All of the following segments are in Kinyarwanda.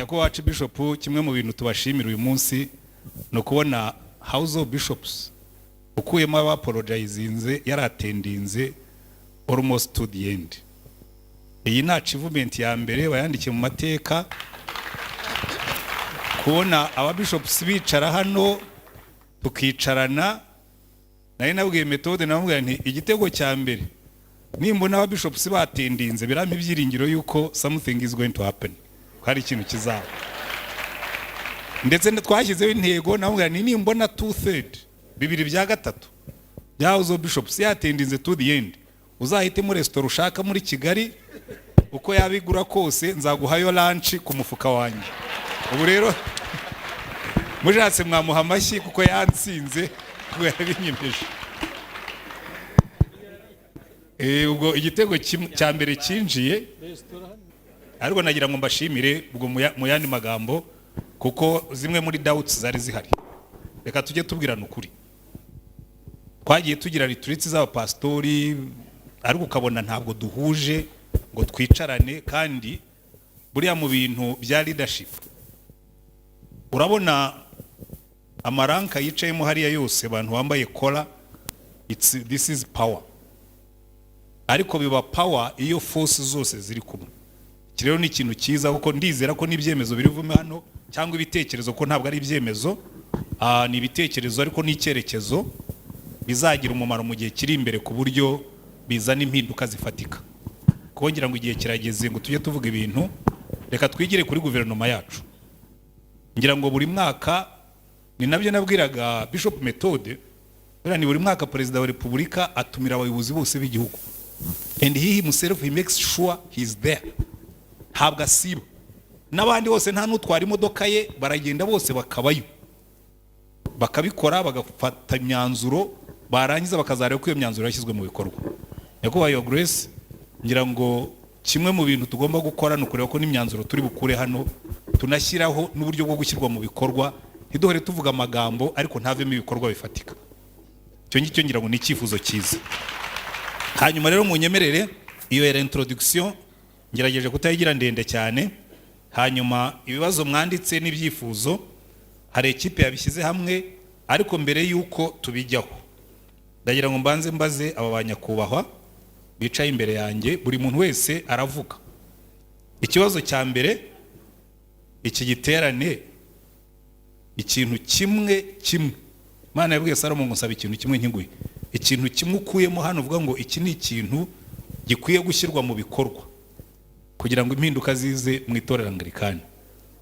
nyakubahwa Bishop, kimwe mu bintu tubashimira uyu munsi no kubona House of Bishops ukuyemo abapologizinze yaratendinze almost to the end. Iyi na achievement ya mbere bayandikiye mu mateka kubona ababishops bicara hano tukicarana. Nari nabwiye metode namubwira nti igitego cya mbere nimbona ababishops batendinze biramo ibyiringiro yuko something is going to happen, hari ikintu kizaba. Ndetse twashyizeho intego namubwira nti nimbona 2/3 bibiri bya gatatu byazo bishops yatendinze to the end, uzahite mu restaurant ushaka muri Kigali uko yabigura kose nzaguhayo lunch ku mufuka wanjye. Ubu rero mujatse mwamuha amashyi kuko yansinze kuko yabinyemeje. Ubwo igitego cya mbere kinjiye, ariko nagira ngo mbashimire ubwo mu yandi magambo kuko zimwe muri doubts zari zihari. Reka tujye tubwirana ukuri. Twagiye tugira retreats z'abapastori ariko ukabona ntabwo duhuje ngo twicarane, kandi buriya mu bintu bya leadership urabona amaranka yicayemo hariya yose abantu bambaye kola, this is power. Ariko biba power iyo force zose ziri kumwe. Iki rero ni ikintu cyiza kuko ndizera ko n'ibyemezo birivume hano cyangwa ibitekerezo, ko ntabwo ari ibyemezo, ni ibitekerezo ariko n'icyerekezo bizagira umumaro mu gihe kiri imbere ku buryo bizana impinduka zifatika. Kongera ngo igihe kirageze ngo tujye tuvuga ibintu, reka twigire kuri guverinoma yacu. Ngira ngo buri mwaka ni nabyo nabwiraga Bishop Methode, ni buri mwaka Perezida wa Repubulika atumira abayobozi bose b'igihugu, and he himself he makes sure he is there. Habwa sibo n'abandi bose nta n'utwara imodoka ye, baragenda bose bakabayo bakabikora bagafata imyanzuro, barangiza bakazareba ko iyo myanzuro yashyizwe mu bikorwa. Nyakubahwa Your Grace, ngira ngo kimwe mu bintu tugomba gukora no kureba ko n'imyanzuro turi bukure hano tunashyiraho n'uburyo bwo gushyirwa mu bikorwa, ntiduhore tuvuga amagambo ariko ntavemo ibikorwa bifatika. Cyo ngicyo ngira ngo ni icyifuzo cyiza. Hanyuma rero munyemerere iyo era introduction ngerageje kutayigira ndende cyane. Hanyuma ibibazo mwanditse n'ibyifuzo hari ekipe yabishyize hamwe, ariko mbere yuko tubijyaho ndagira ngo mbanze mbaze aba banyakubahwa bicaye imbere yanjye. Buri muntu wese aravuga ikibazo cya mbere. Iki giterane ikintu kimwe Imana yabwiye Salomo ngo nsaba ikintu kimwe nkiguye. Ikintu kimwe ukuyemo hano uvuga ngo iki ni ikintu gikwiye gushyirwa mu bikorwa kugira ngo impinduka zize mu itorero Anglikani.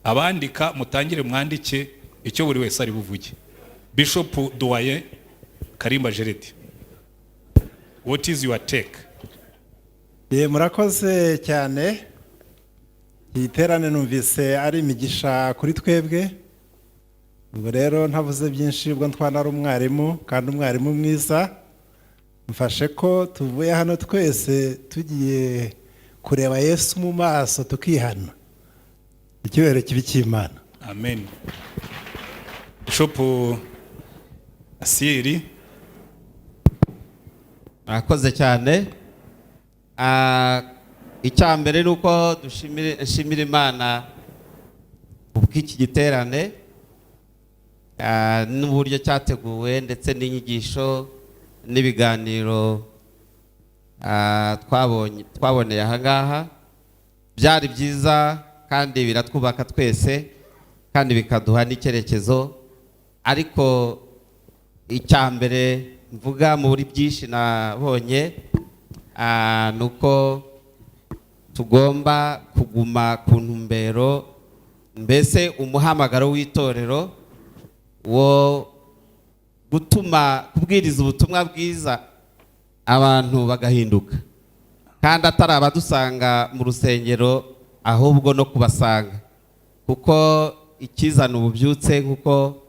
Abandika mutangire mwandike icyo buri wese ari buvuge. Bishop Doyen Karimba Jeredi, what is your take? Murakoze cyane. Iterane numvise ari imigisha kuri twebwe. Ubwo rero ntavuze byinshi, ubwo ntwana ari umwarimu kandi umwarimu mwiza. Mfashe ko tuvuye hano twese tugiye kureba Yesu mu maso tukihana. Icyubahiro kibi cy'Imana. Amen. Bishop Asieri. Murakoze cyane. Icya mbere nuko dushimira Imana ubw'iki giterane n'uburyo cyateguwe ndetse n'inyigisho n'ibiganiro twaboneye aha ngaha. Byari byiza kandi biratwubaka twese kandi bikaduha n'icyerekezo. Ariko icya mbere mvuga muri byinshi nabonye nuko tugomba kuguma ku ntumbero, mbese umuhamagaro w'itorero wo gutuma kubwiriza ubutumwa bwiza abantu bagahinduka, kandi atari abadusanga mu rusengero ahubwo no kubasanga, kuko ikizana ububyutse kuko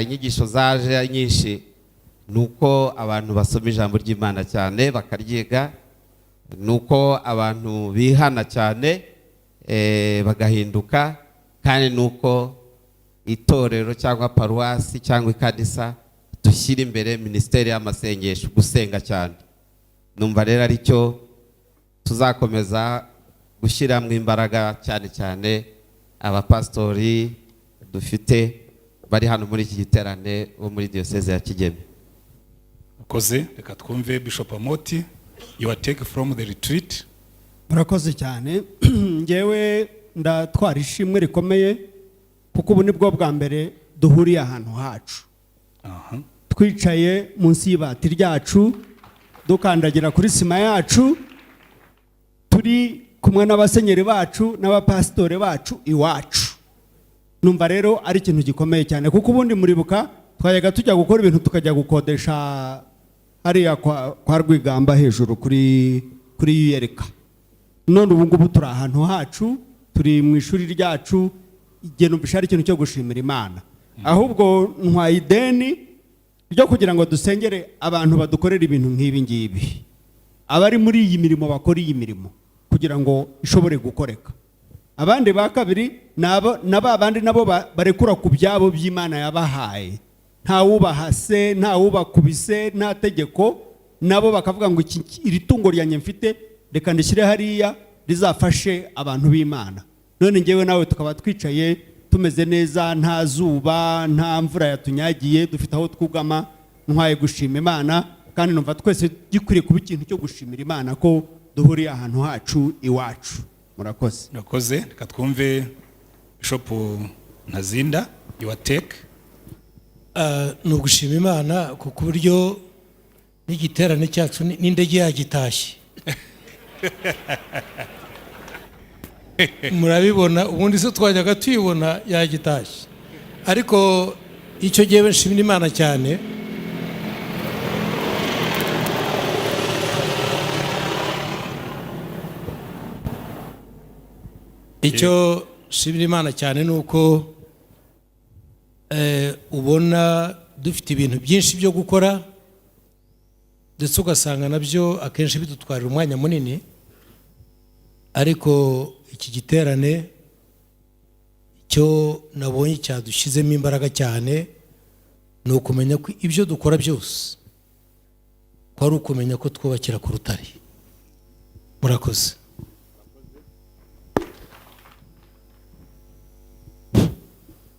inyigisho zaje nyinshi nuko abantu basoma ijambo ry'Imana cyane bakaryiga, nuko abantu bihana cyane bagahinduka, kandi nuko itorero cyangwa paruwasi cyangwa ikanisa dushyira imbere ministeri y'amasengesho, gusenga cyane. Numva rero ari cyo tuzakomeza gushyiramo imbaraga cyane cyane abapastori dufite bari hano muri iki giterane bo muri diocese ya Kigeme. Koze reka twumve Bishop Amoti, your take from the retreat. Murakoze cyane. Ngewe ndatwara ishimwe rikomeye kuko ubu nibwo bwa mbere duhuriye ahantu hacu. Twicaye munsi y'ibati ryacu dukandagira kuri sima yacu, turi kumwe n'abasenyeri bacu n'abapasitore bacu iwacu. Numva rero ari ikintu gikomeye cyane kuko ubundi muribuka twayaga tujya gukora ibintu tukajya gukodesha hariya kwa Rwigamba hejuru kuri E.A.R. None ubu ngubu turi ahantu hacu, turi mu ishuri ryacu, igihe numvisha ari ikintu cyo gushimira Imana. Ahubwo ntwaye ideni ryo kugira ngo dusengere abantu badukorera ibintu nk'ibi ngibi, abari muri iyi mirimo bakora iyi mirimo kugira ngo ishobore gukoreka. Abandi ba kabiri n'abandi nabo barekura ku byabo by'Imana yabahaye, nta wubahase, nta wubakubise, nta tegeko, nabo bakavuga ngo iri tungo ryanjye mfite reka ndishyire hariya rizafashe abantu b'Imana. None ngewe nawe tukaba twicaye tumeze neza, nta zuba, nta mvura yatunyagiye, dufite aho twugama, ntwaye gushima Imana, kandi numva twese gikwiriye kuba ikintu cyo gushimira Imana ko duhuriye ahantu hacu iwacu. Murakoze. Murakoze, reka twumve Bishop Ntazinda, your take. No gushima Imana kuko buryo n'igiterane cyacu n'indege yagitashye. Murabibona, ubundi se twajyaga tuyibona yagitashye, ariko icyo gihe nshimira Imana cyane. Icyo nshimira Imana cyane nuko ubona dufite ibintu byinshi byo gukora, ndetse ugasanga nabyo akenshi bidutwarira umwanya munini, ariko iki giterane cyo nabonye cyadushyizemo imbaraga cyane ni ukumenya ko ibyo dukora byose ko ari ukumenya ko twubakira ku rutare. Murakoze.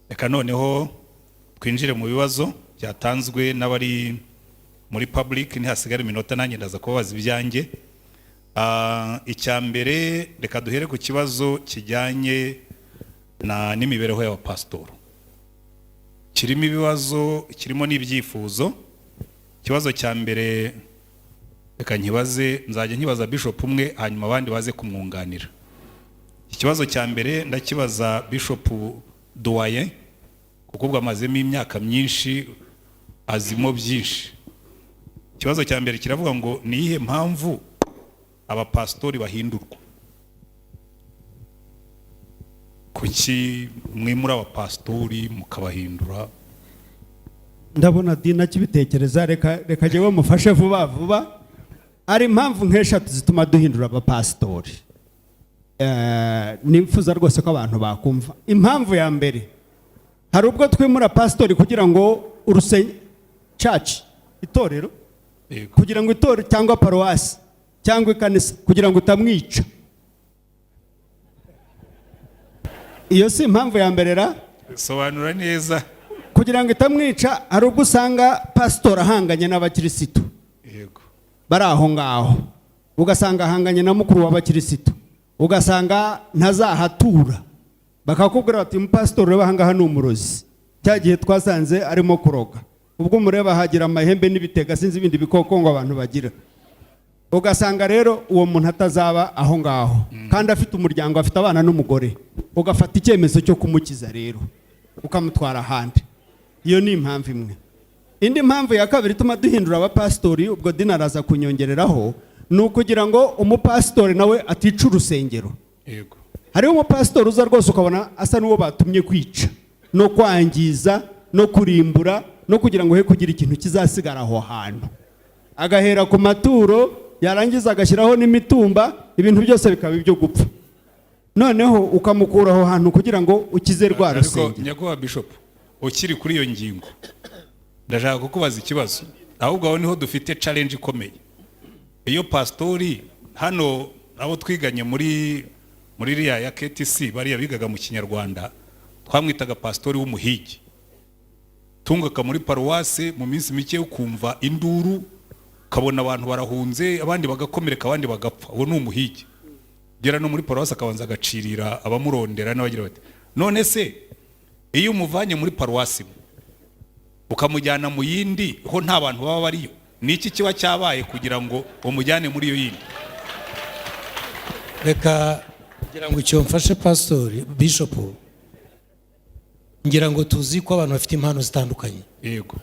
Reka noneho twinjire mu bibazo byatanzwe n'abari muri public, ntihasigare iminota nanjye ndaza kubabaza ibyanjye. Icya mbere reka duhere ku kibazo kijyanye n'imibereho y'abapasitoro. Kirimo ibibazo, kirimo n'ibyifuzo. Ikibazo cya mbere reka nkibaze, nzajya nkibaza Bishop umwe hanyuma abandi baze kumwunganira. Ikibazo cya mbere ndakibaza Bishop Doyen kuko bwamazemo imyaka myinshi, azimo byinshi. Ikibazo cya mbere kiravuga ngo ni iyihe mpamvu abapastori bahindurwa? Kuki mwimura abapastori mukabahindura? Ndabona dina kibitekereza, reka jewe mufashe vuba vuba. Ari impamvu nk'eshatu zituma duhindura abapastori. Nimfuza rwose ko abantu bakumva. Impamvu ya mbere, hari ubwo twimura pastori kugira ngo church, itorero, kugira ngo itorero cyangwa paruwasi cyangwa ikanisa kugira ngo utamwica. Iyo si impamvu ya mbere ra? Sobanura neza. Kugira ngo itamwica, hari ubwo usanga pastor ahanganye n'abakirisitu. Yego. Bari aho ngaho. Ugasanga ahanganye na mukuru w'abakirisitu. Ugasanga ntazahatura. Bakakubwira bati umupastor reba hangaha ni umurozi. Cya gihe twasanze arimo kuroga. Ubwo mureba hagira amahembe n'ibitega sinzi ibindi bikoko ngo abantu bagira. Ugasanga rero uwo muntu atazaba aho ngaho, kandi afite umuryango, afite abana n'umugore. Ugafata icyemezo cyo kumukiza rero ukamutwara ahandi. Iyo ni impamvu imwe. Indi mpamvu ya kabiri ituma duhindura abapastori, ubwo dinaraza kunyongereraho, ni ukugira ngo umupastori nawe atica urusengero. Yego. Hariho umupastori uza rwose ukabona asa n'uwo batumye kwica no kwangiza no kurimbura no kugira ngo he kugira ikintu kizasigara aho hantu. Agahera ku maturo, yarangiza agashyiraho n'imitumba, ibintu byose bikaba ibyo gupfa. Noneho ukamukura aho hantu kugira ngo ukize rwa rusengero. Ariko nyakubahwa Bishop, ukiri kuri iyo ngingo ndashaka kukubaza ikibazo. Ahubwo aho niho dufite challenge ikomeye. Iyo pastori hano abo twiganye muri iriya ya KTC bariya bigaga mu kinyarwanda twamwitaga pastori w'umuhigi. Tunguka muri paruwase mu minsi mike ukumva induru, kabona abantu barahunze, abandi bagakomereka, abandi bagapfa. Uwo ni umuhigi. Gera no muri paruwase akabanza agacirira abamurondera n'abagira bati none se iyo umuvanye muri paruwase ukamujyana mu yindi ho nta bantu baba bariyo, ni iki kiba cyabaye kugira ngo umujyane muri iyo yindi? Reka ngira ngo icyo mfashe pastori bishop, ngira ngo tuzi ko abantu bafite impano zitandukanye. Yego.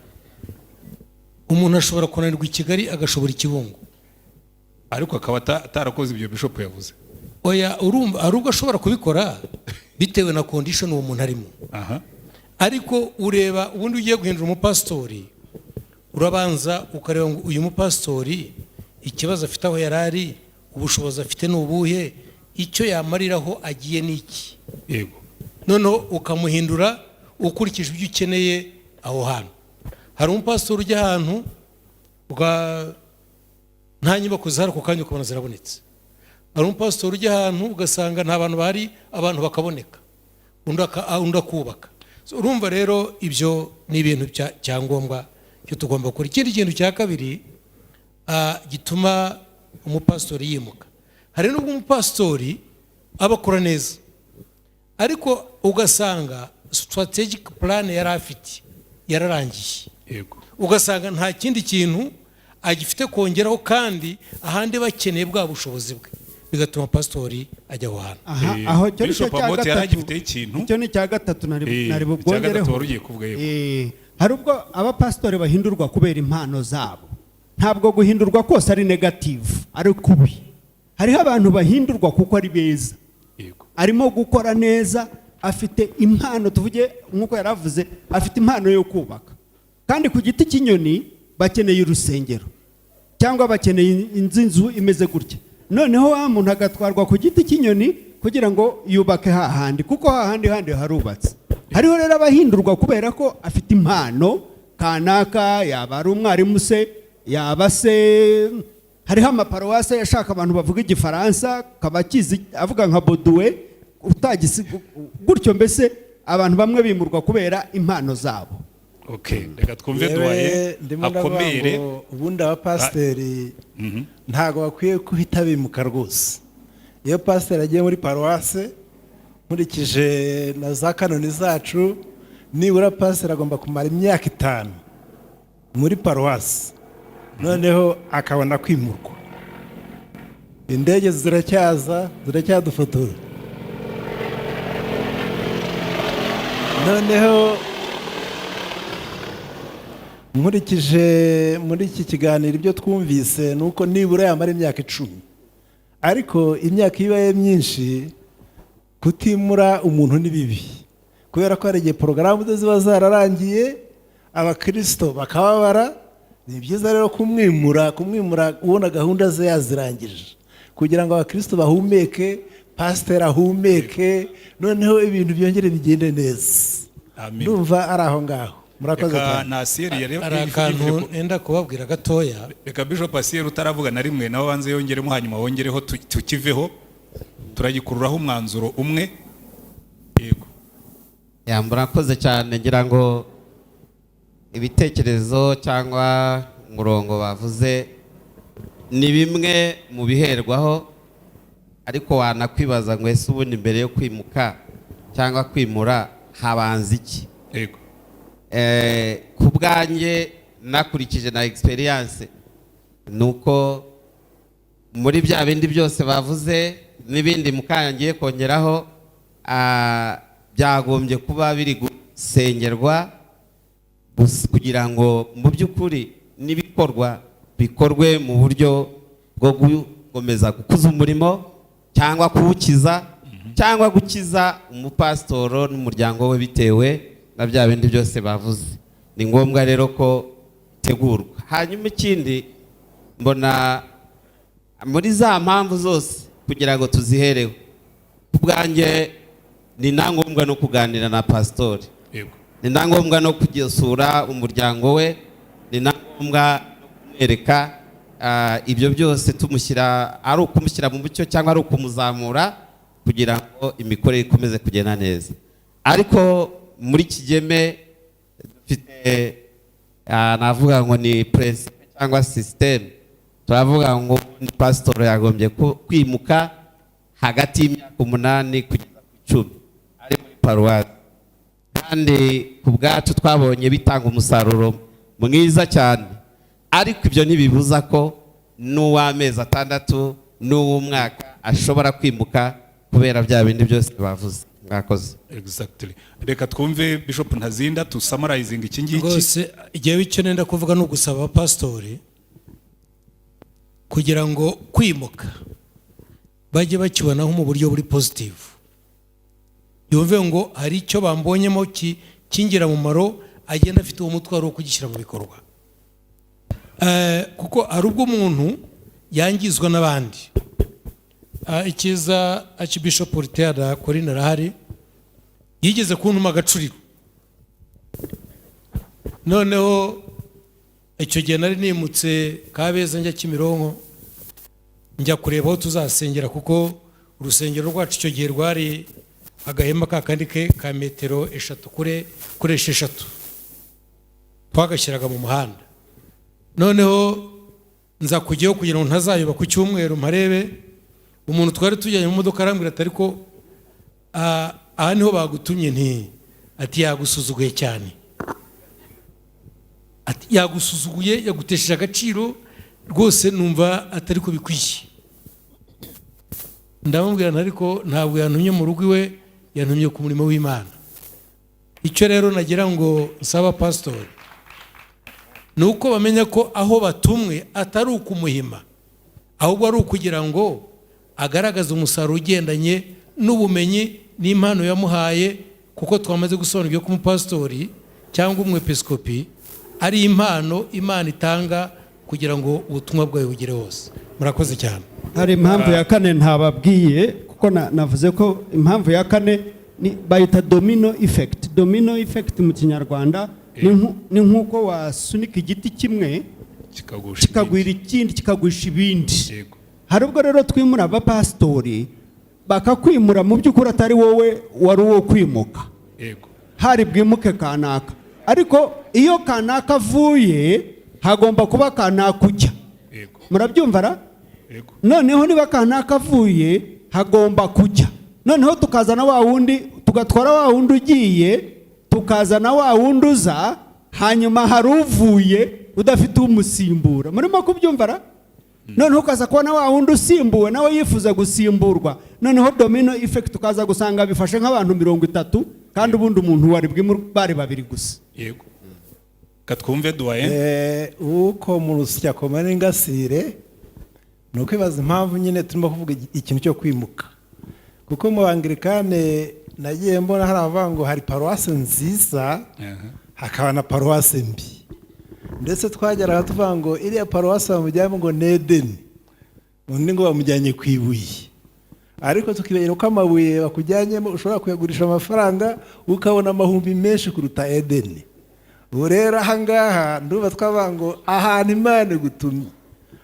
Umuntu ashobora kunanirwa i Kigali agashobora Ikibungo, ariko akaba atarakoze ibyo bishop yavuze. oya urumva ari ubwo ashobora kubikora bitewe na condition uwo muntu arimo. Aha. Ariko ureba ubundi ugiye guhindura umupastori, urabanza ukareba ngo uyu mupastori ikibazo afite aho yarari, ubushobozi afite n'ubuhe, icyo yamariraho agiye n'iki. Yego. Noneho ukamuhindura ukurikije ibyo ukeneye aho hantu. Hari umupastori ujya ahantu nta nyubako zihari ku kanya ukabona zirabonetse. Hari umupastori ujya ahantu ugasanga nta bantu bahari, abantu bakaboneka, undi akubaka. Urumva rero ibyo ni ibintu cyangombwa cyo tugomba gukora. Ikindi kintu cya kabiri gituma umupastori yimuka, hari n'ubwo umupastori aba akora neza ariko ugasanga strategic plan yari afite yararangiye. Yego. Ugasanga nta kindi kintu agifite kongeraho, kandi ahandi bakeneye bwa bushobozi bwe, bigatuma pastori ajya aho hantu. aho cyo ni Bishop cya Amote yari agifite gatatu. ikintu. Icyo ni cya gatatu nari Icya bubwongereho. gatatu wari ugiye kuvuga. Yego. Hari ubwo abapastori bahindurwa kubera impano zabo. Ntabwo guhindurwa kose ari negative, ari kubi. Hariho abantu bahindurwa kuko ari beza. Yego. Arimo gukora neza, afite impano, tuvuge nk'uko yaravuze, afite impano yo kubaka. Kandi ku giti cy'inyoni bakeneye urusengero cyangwa bakeneye inzu imeze gutya. Noneho wa muntu agatwarwa ku giti cy'inyoni kugira ngo yubake hahandi, kuko hahandi harubatse. Hariho rero abahindurwa kubera ko afite impano kanaka, yaba ari umwarimu se, yaba se, hariho amaparuwase yashaka abantu bavuga igifaransa, kabakizi avuga nka Boduwe, utagisi gutyo. Mbese abantu bamwe bimurwa kubera impano zabo. Okay, reka twumve duwaye akomere. Ubundi abapasiteri ntago bakwiye kuhita bimuka rwose. Iyo pasiteri agiye muri paruwase, nkurikije na za kanoni zacu, nibura pasiteri agomba kumara imyaka 5 muri paruwase, noneho akabona kwimurwa. Indege ziracyadufotora. Noneho nkurikije muri iki kiganiro ibyo twumvise nuko nibura yamara imyaka 10. Ariko imyaka ibaye myinshi kutimura umuntu ni bibi, kubera ko hari igihe porogaramu ze ziba zararangiye, abakristo bakababara. Ni byiza rero kumwimura ubona gahunda ze yazirangije, kugira ngo abakristo bahumeke, pasiteri ahumeke, noneho ibintu byongere bigende neza. Ndumva ari aho ngaho. Murakoze cyane. Ari akantu enda kubabwira gatoya. Reka Bishop Asier utaravuga na rimwe nawe banze yongeremo, hanyuma wongereho tukiveho, turagikururaho umwanzuro umwe. Yego. Murakoze cyane. Ngira ngo ibitekerezo cyangwa umurongo bavuze ni bimwe mu biherwaho, ariko wanakwibaza ngo ese ubundi mbere yo kwimuka cyangwa kwimura habanza iki? Yego. Ku bwanjye nakurikije na experience, nuko muri bya bindi byose bavuze n'ibindi mukangiye kongeraho, byagombye kuba biri gusengerwa kugira ngo mu by'ukuri n'ibikorwa bikorwe mu buryo bwo gukomeza gukuza umurimo cyangwa kuwukiza cyangwa gukiza umupasitoro n'umuryango we bitewe na bya bindi byose bavuze. Ni ngombwa rero ko itegurwa. Hanyuma ikindi mbona muri za mpamvu zose kugira ngo tuzihereho, ku bwanjye ni na ngombwa no kuganira na pasitori. Yego. Ni na ngombwa no kugesura umuryango we, ni na ngombwa no kumwereka ibyo byose tumushyira, ari ukumushyira mu mucyo cyangwa ari ukumuzamura, kugira ngo imikorere ikomeze kugenda neza. Ariko muri Kigeme dufite navuga ngo ni principe cyangwa system, turavuga ngo pastor yagombye kwimuka hagati y'imyaka 8 kugeza ku 10 ari muri paruwasi, kandi ku bwacu twabonye bitanga umusaruro mwiza cyane. Ariko ibyo ntibibuza ko n'uw'amezi 6 n'uw'umwaka ashobora kwimuka kubera bya bindi byose bavuze. Mwakoze. Exactly. Reka twumve Bishop Ntazinda to summarizing iki ngiki. Rwose igihe icyo nenda kuvuga no gusaba pastori kugira ngo kwimuka bajye bakibonaho mu buryo buri positive. Yumve ngo hari icyo bambonyemo kingira mu maro, agenda afite uwo mutwaro wo kugishyira mu bikorwa. Kuko hari ubwo umuntu yangizwa n'abandi. Ikiza Archbishop Rutera Corinne arahari, yigeze kuntuma agacuriro. Noneho icyo gihe nari nimutse Kabeza njya Kimironko, njya kureba aho tuzasengera, kuko urusengero rwacu icyo gihe rwari agahema kakandi ka metero 3 kure 6 twagashyiraga mu muhanda. Noneho nza kujyayo kugira ngo ntazayoba ku cyumweru mparebe. Umuntu twari tujyanye mu modoka arambwira ati ariko aha niho bagutumye nti, ati yagusuzuguye cyane, ati yagusuzuguye, yagutesheje agaciro rwose, numva atari ko bikwiye. Ndamubwira ariko ntabwo yantumye mu rugo iwe, yantumye ku murimo w'Imana. Icyo rero nagira ngo nsaba pastor nuko bamenya ko aho batumwe atari ukumuhima, ahubwo ari ukugira ngo agaragaza umusaruro ugendanye n'ubumenyi n'impano yamuhaye, kuko twamaze gusobanura ko umupastori cyangwa umwepiskopi ari impano Imana itanga kugira ngo ubutumwa bwawe bugere hose. Murakoze cyane. Hari impamvu ya kane ntababwiye, kuko navuze ko impamvu ya kane ni bayita domino effect. Domino effect mu Kinyarwanda ni nkuko wasunika igiti kimwe kikagwira ikindi kikagwisha ibindi. Hari ubwo rero twimura abapastori bakakwimura mu by'ukuri atari wowe wari uwo kwimuka, hari bwimuke kanaka, ariko iyo kanaka avuye hagomba kuba kanaka ujya. Murabyumva ra? Noneho niba kanaka avuye hagomba kujya, noneho tukazana wa wundi, tugatwara wa wundi ugiye, tukazana wa wundi uza, hanyuma hari uvuye udafite umusimbura. Murimo kubyumva ra? Noneho ukaza kubona wa wundi usimbuwe nawe yifuza gusimburwa, noneho domino effect ukaza gusanga bifashe nk'abantu 30, kandi ubundi umuntu wari bari 2 gusa. Yego. Katwumve duwaye. Uko mu rusya komane ngasire nuko ibaza impamvu nyine turimo kuvuga ikintu cyo kwimuka, kuko mu Anglikane nagiye mbona hari avango, hari paruwase nziza hakaba na paruwase mbi, ndetse twageraga tuvuga ngo iriya paruwase bamujyanye ngo Nedeni, undi ngo bamujyanye ku Ibuye, ariko tukibera ko amabuye bakujyanyemo ushobora kuyagurisha amafaranga ukabona amahumbi menshi kuruta Edeni. Ubu rero aha ngaha nduba twavuga ngo ahantu Imana gutumye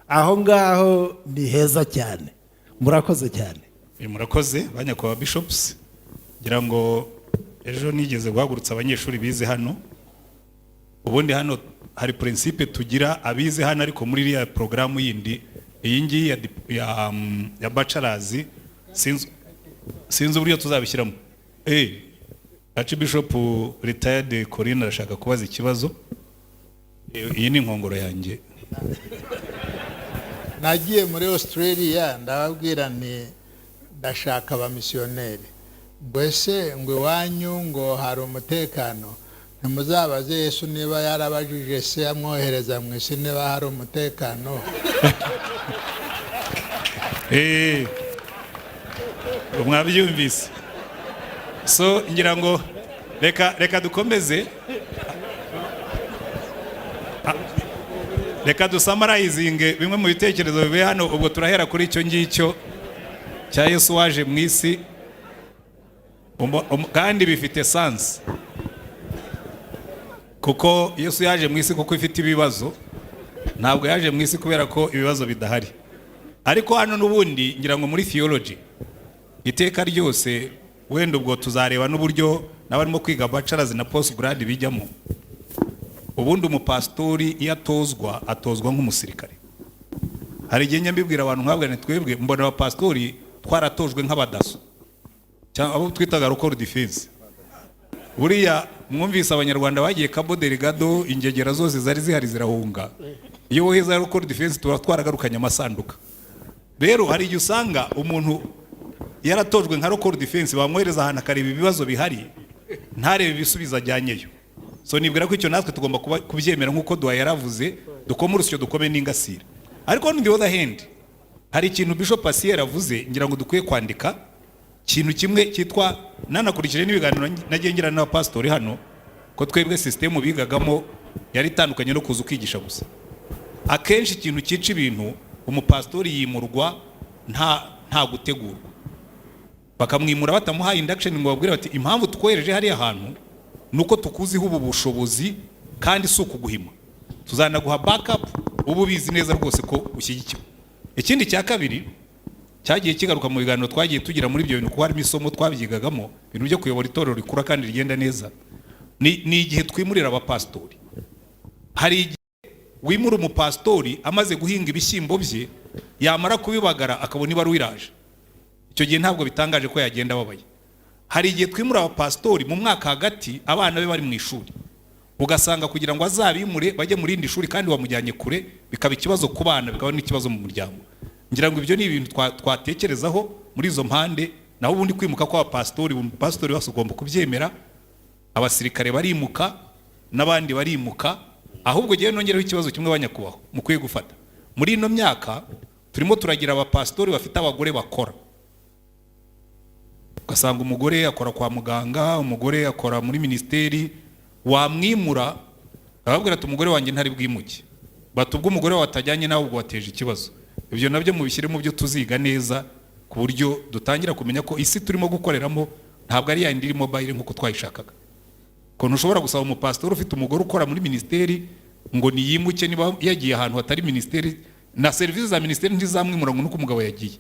aho ngaho ni heza cyane. Murakoze cyane. Murakoze banyakwa bishops. Ngira ngo ejo nigeze guhagurutsa abanyeshuri bize hano. Ubundi hano hari principe tugira abize hano, ariko muri iriya programu yindi iyi ngiyi ya bachelors sinzi uburyo tuzabishyiramo. Archbishop retired Corinne arashaka kubaza ikibazo. Iyi ni inkongoro yanjye. Nagiye muri Australia ndababwira ni ndashaka abamisiyoneri, mbese ngo iwanyu ngo hari umutekano, ntimuzabaze Yesu niba yarabajije se amwohereza mu isi niba hari umutekano. Mwabyumvise. So ngira ngo reka dukomeze, reka dusummarizinge bimwe mu bitekerezo bibe hano. Ubwo turahera kuri icyo ngicyo cya Yesu waje mu isi, kandi bifite sense, kuko Yesu yaje mu isi kuko ifite ibibazo, ntabwo yaje mu isi kubera ko ibibazo bidahari. Ariko hano n'ubundi ngira ngo muri theology iteka ryose wenda ubwo tuzareba n'uburyo n'abarimo kwiga bachelors na postgrad bijyamo. Ubundi umupastori iyo atozwa nk'umusirikare. Hari igihe nyambibwira abantu nkabwa ni twebwe mbona abapastori twaratojwe nk'abadaso cyangwa abo twitaga local defense. Buriya mwumvise abanyarwanda bagiye Cabo Delgado, ingegera zose zari zihari zirahunga. Iyo woheza local defense twaragarukanye amasanduka. Rero hari igihe usanga umuntu yaratojwe nka local defense bamwohereza ahantu akareba ibibazo bihari ntarebe ibisubizo ajyanyeyo. So nibwira ko icyo natwe tugomba kubyemera nk'uko Duwa yaravuze, dukoma urusyo dukome n'ingasire. Ariko on the other hand hari ikintu Bishop Asier avuze ngira ngo dukwiye kwandika, ikintu kimwe cyitwa nanakurikije n'ibiganiro nagiye ngira n'abapastori hano ko twebwe system bigagamo yari itandukanye no kuza ukigisha gusa. Akenshi ikintu cyica ibintu umupastori yimurwa nta gutegurwa, bakamwimura batamuhaye induction ngo babwire bati impamvu twohereje hari ahantu nuko tukuziho ubu bushobozi kandi si ukuguhima, tuzanaguha backup ubu bizi neza rwose ko ushyigikiwe. Ikindi cya kabiri cyagiye kigaruka mu biganiro twagiye tugira muri ibyo bintu ko harimo isomo twabyigagamo, ibintu byo kuyobora itorero rikura kandi rigenda neza, ni igihe twimurira abapastori. Hari igihe wimura umupastori amaze guhinga ibishyimbo bye, yamara kubibagara akabona iba ruiraje, icyo gihe ntabwo bitangaje ko yagenda ababaye. Hari igihe twimura abapastori mu mwaka hagati abana be bari mu ishuri, ugasanga kugira ngo azabimure bajye mu rindi shuri kandi wamujyanye kure, bikaba ikibazo ku bana, bikaba n'ikibazo mu muryango. Ngira ngo ibyo ni ibintu twatekerezaho muri izo mpande. Naho ubundi kwimuka kw'abapastori, umupastori wese ugomba kubyemera, abasirikare barimuka n'abandi barimuka. Ahubwo gihe nongereho ikibazo kimwe banyakubaho mukwiye gufata. Muri ino myaka turimo turagira abapastori bafite abagore bakora, ugasanga umugore akora kwa muganga, umugore akora muri ministeri, wamwimura ababwira ati umugore wanjye ntari bwimuke, batubwo umugore watajyanye nawe ubwo wateje ikibazo. Ibyo nabyo mubishyire mu byo tuziga neza ku buryo dutangira kumenya ko isi turimo gukoreramo ntabwo ari yindi iri mobile nk'uko twayishakaga. Ko ntushobora gusaba umupastori ufite umugore ukora muri ministeri ngo niyimuke niba yagiye ahantu hatari ministeri, na service za ministeri ntizamwimura ngo nuko umugabo yagiye.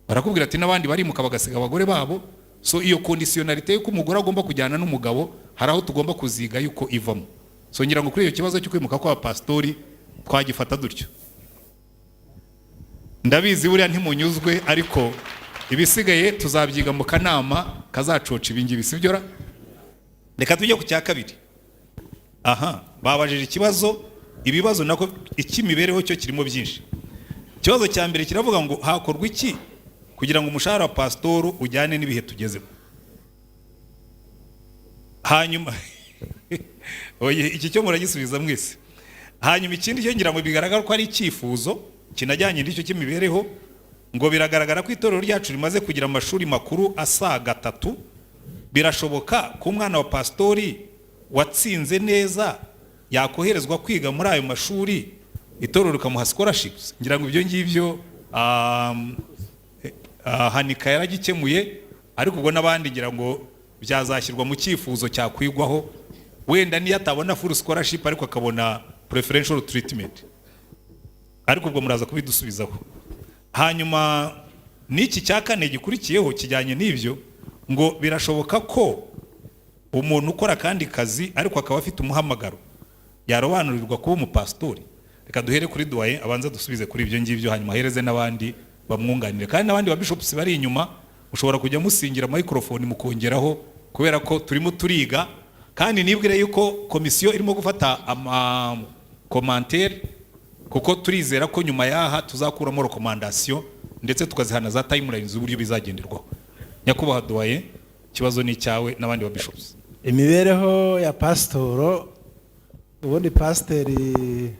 Barakubwira ati n'abandi barimuka bagasiga abagore babo. So iyo conditionality yuko umugore agomba kujyana n'umugabo hari aho tugomba kuziga yuko ivamo. So ngira ngo kuri iyo kibazo cyo kwimuka kw'abapastori twagifata dutyo. Ndabizi buriya ntimunyuzwe, ariko ibisigaye tuzabyiga mu kanama kazacoca ibingibi, sibyo? Reka tujye ku cya kabiri. Babajije ikibazo, ibibazo nako ikimibereho cyo kirimo byinshi. Ikibazo cya mbere kiravuga ngo hakorwa iki kugira ngo umushahara wa pastor ujyane n'ibihe tugezemo. Hanyuma oye iki cyo muragisubiza mwese. Hanyuma ikindi cyo ngira ngo bigaragara ko ari icyifuzo kinajyanye n'icyo cy'imibereho, ngo biragaragara ko itorero ryacu rimaze kugira amashuri makuru asaga 3. Birashoboka ko umwana wa pastori watsinze neza yakoherezwa kwiga muri ayo mashuri, itorero rikamuha scholarships. Ngira ngo ibyo ngibyo Hanika yaragikemuye, ariko ubwo n'abandi ngira ngo byazashyirwa mu cyifuzo cyakwigwaho, wenda niyo atabona full scholarship ariko akabona preferential treatment, ariko ubwo muraza kubidusubizaho. Hanyuma n'iki cya kane gikurikiyeho kijyanye n'ibyo, ngo birashoboka ko umuntu ukora kandi kazi ariko akaba afite umuhamagaro yarobanurirwa kuba umupastori. Reka duhere kuri Duwaye abanza dusubize kuri ibyo ngibyo, hanyuma hereze n'abandi bamwunganire, kandi n'abandi ba bishops bari inyuma ushobora kujya musingira microphone mukongeraho, kubera ko turimo turiga. Kandi nibwire yuko komisiyo irimo gufata commentaire, kuko turizera ko nyuma yaha tuzakuramo recommandation ndetse tukazihana za timelines z'uburyo bizagenderwaho. Nyakubahwa Duwaye, ikibazo ni cyawe n'abandi ba bishops. Imibereho ya pastoro, ubundi pasteri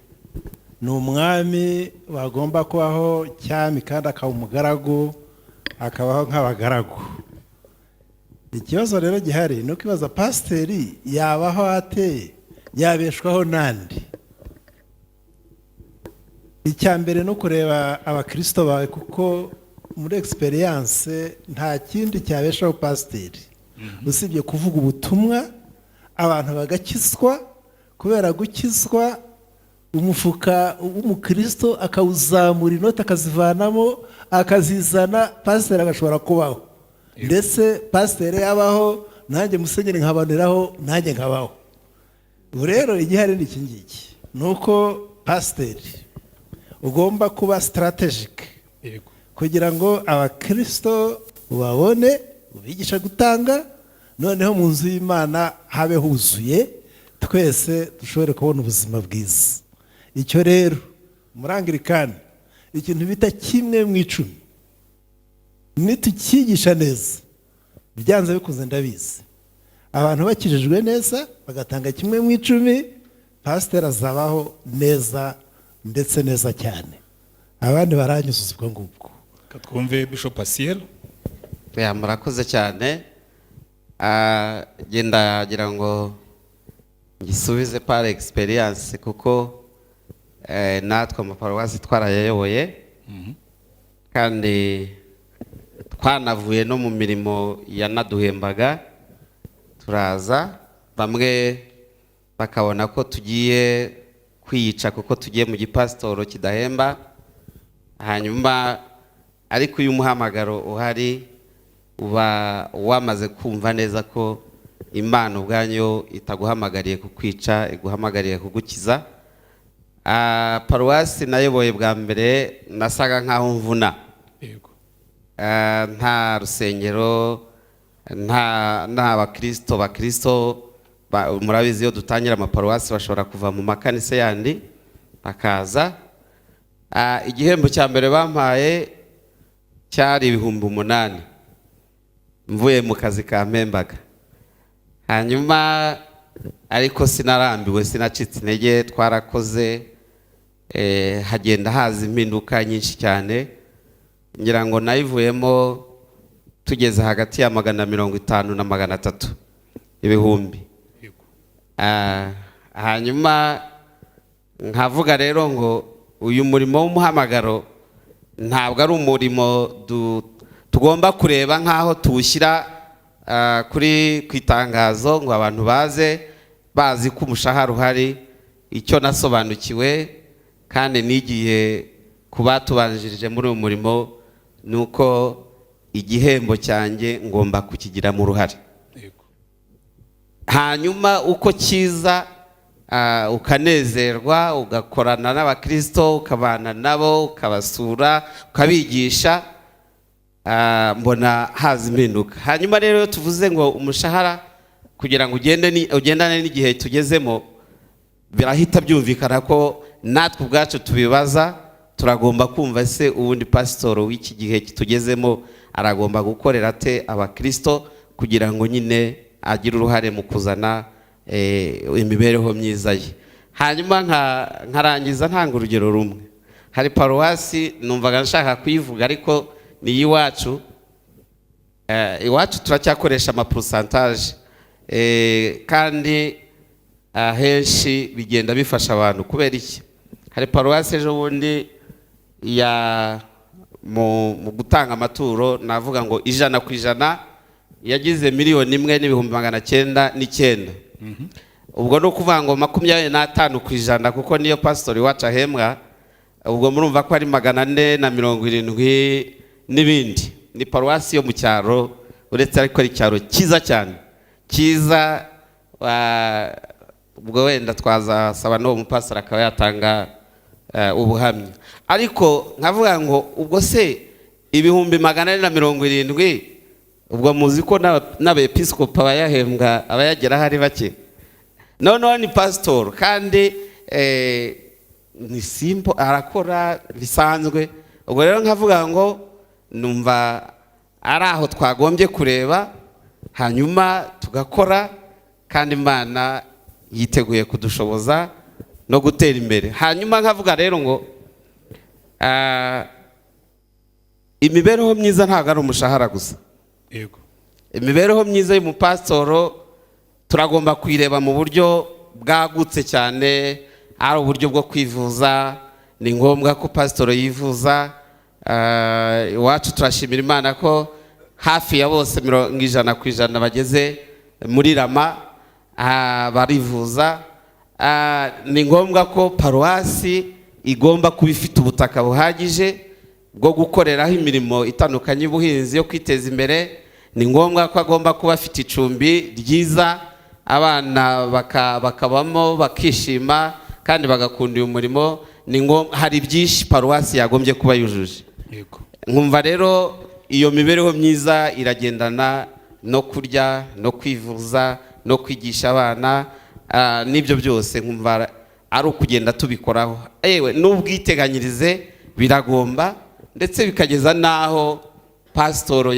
ni umwami bagomba kubaho cyami kandi akaba umugaragu, akabaho nk'abagaragu. Ikibazo rero gihari ni uko ibaza pasteri yabaho ate, yabeshwaho nandi. Icya mbere no kureba abakristo bawe, kuko muri experience nta kindi cyabeshaho pasteri usibye kuvuga ubutumwa abantu bagakizwa. Kubera gukizwa umufuka w'umukristo akawuzamura inota akazivanamo akazizana, pasiteri agashobora kubaho. ndetse pasiteri yabaho nanjye musenyeri nkaboneraho nanjye nkabaho. ubu rero igihari ni iki ngiki, ni uko pasiteri ugomba kuba sitarategike kugira ngo abakirisito babone ubigisha gutanga, noneho mu nzu y'Imana habe huzuye, twese dushobore kubona ubuzima bwiza. Icyo rero muri Anglikani ikintu bita 1/10 nitukigisha neza, byanze bikuze ndabizi, abantu bakijijwe neza bagatanga 1/10, pasiteri azabaho neza ndetse neza cyane, abandi baranyuzuza ubwo ngubwo. Katwumve Bishop Asiel. Murakoze cyane. Genda gira ngo ngisubize par experience, kuko natwe amaparuwasi twarayayoboye kandi twanavuye no mu mirimo yanaduhembaga, turaza bamwe bakabona ko tugiye kwiyica kuko tugiye mu gipasitoro kidahemba, hanyuma ariko uyu muhamagaro uhari uba wamaze kumva neza ko Imana ubwanyo itaguhamagariye kukwica, iguhamagariye kugukiza. Paruwasi nayoboye bwa mbere nasaga nkaho mvuna, nta rusengero, nta bakristo murabizi iyo dutangira amaparuwasi bashobora kuva mu makanisa yandi bakaza. Igihembo cya mbere bampaye cyari 8,000 mvuye mu kazi ka mpembaga. Hanyuma ariko sinarambiwe, sinacitse intege, twarakoze, hagenda haza impinduka nyinshi cyane, ngira ngo nayivuyemo tugeze hagati ya 250 na 300 ibihumbi. Hanyuma nkavuga rero ngo uyu murimo w'umuhamagaro ntabwo ari umurimo tugomba kureba nkaho tuwushyira kuri kwitangazo ngo abantu bazi ko umushahara uhari. Icyo nasobanukiwe kandi nigiye kuba tubanjirije muri uyu murimo nuko igihembo cyanjye ngomba kukigira mu ruhare. Hanyuma uko kiza ukanezerwa, ugakorana n'abakristo, ukabana nabo, ukabasura, ukabigisha, mbona haza impinduka. Hanyuma rero tuvuze ngo umushahara kugira ngo ugendane n'igihe tugezemo, birahita byumvikana ko natwe ubwacu tubibaza, turagomba kumva se ubundi pasitoro w'iki gihe tugezemo aragomba gukorera ate abakristo kugira ngo nyine agire uruhare mu kuzana imibereho myiza ye. Hanyuma nkarangiza ntanga urugero rumwe. Hari paruwasi numvaga nshaka kuyivuga ariko ni iwacu. Iwacu turacyakoresha amapurusantaje, kandi ahenshi bigenda bifasha abantu. Kubera iki? Hari paruwasi ejo bundi mu gutanga amaturo, navuga ngo 100% yagize 1,909,000. Ubwo no kuvuga ngo 25% kuko niyo pastori wacu ahembwa, ubwo murumva ko ari 470 n'ibindi. Ni paruwasi yo mu cyaro, uretse ariko ari cyaro cyiza cyane, cyiza. Ubwo wenda twazasaba no umupastori akaba yatanga ubuhamya. Ariko nkavuga ngo ubwo se 470, ubwo muzi ko n'abepiskopa bayahembwa abayagera hari bake. Noneho ni pastor kandi ni simple, arakora bisanzwe. Ubwo rero nkavuga ngo numva ari aho twagombye kureba, hanyuma tugakora, kandi Imana yiteguye kudushoboza no gutera imbere. Hanyuma nkavuga rero ngo imibereho myiza ntabwo ari umushahara gusa. Imibereho myiza y'umupasitoro turagomba kuyireba mu buryo bwagutse cyane. Ari uburyo bwo kwivuza, ni ngombwa ko pasitoro yivuza. Iwacu turashimira Imana ko hafi ya bose 100% bageze muri Rama barivuza. Ni ngombwa ko paruwasi igomba kuba ifite ubutaka buhagije bwo gukoreraho imirimo itandukanye y'ubuhinzi yo kwiteza imbere. ni ngombwa ko agomba kuba afite icumbi ryiza, abana bakabamo bakishima kandi bagakunda uyu murimo. Hari byinshi paruwasi yagombye kuba yujuje. Nkumva rero iyo mibereho myiza iragendana no kurya, no kwivuza, no kwigisha abana, n'ibyo byose nkumva ari ukugenda tubikoraho. Ewe n'ubwiteganyirize biragomba, ndetse bikageza naho pasitoro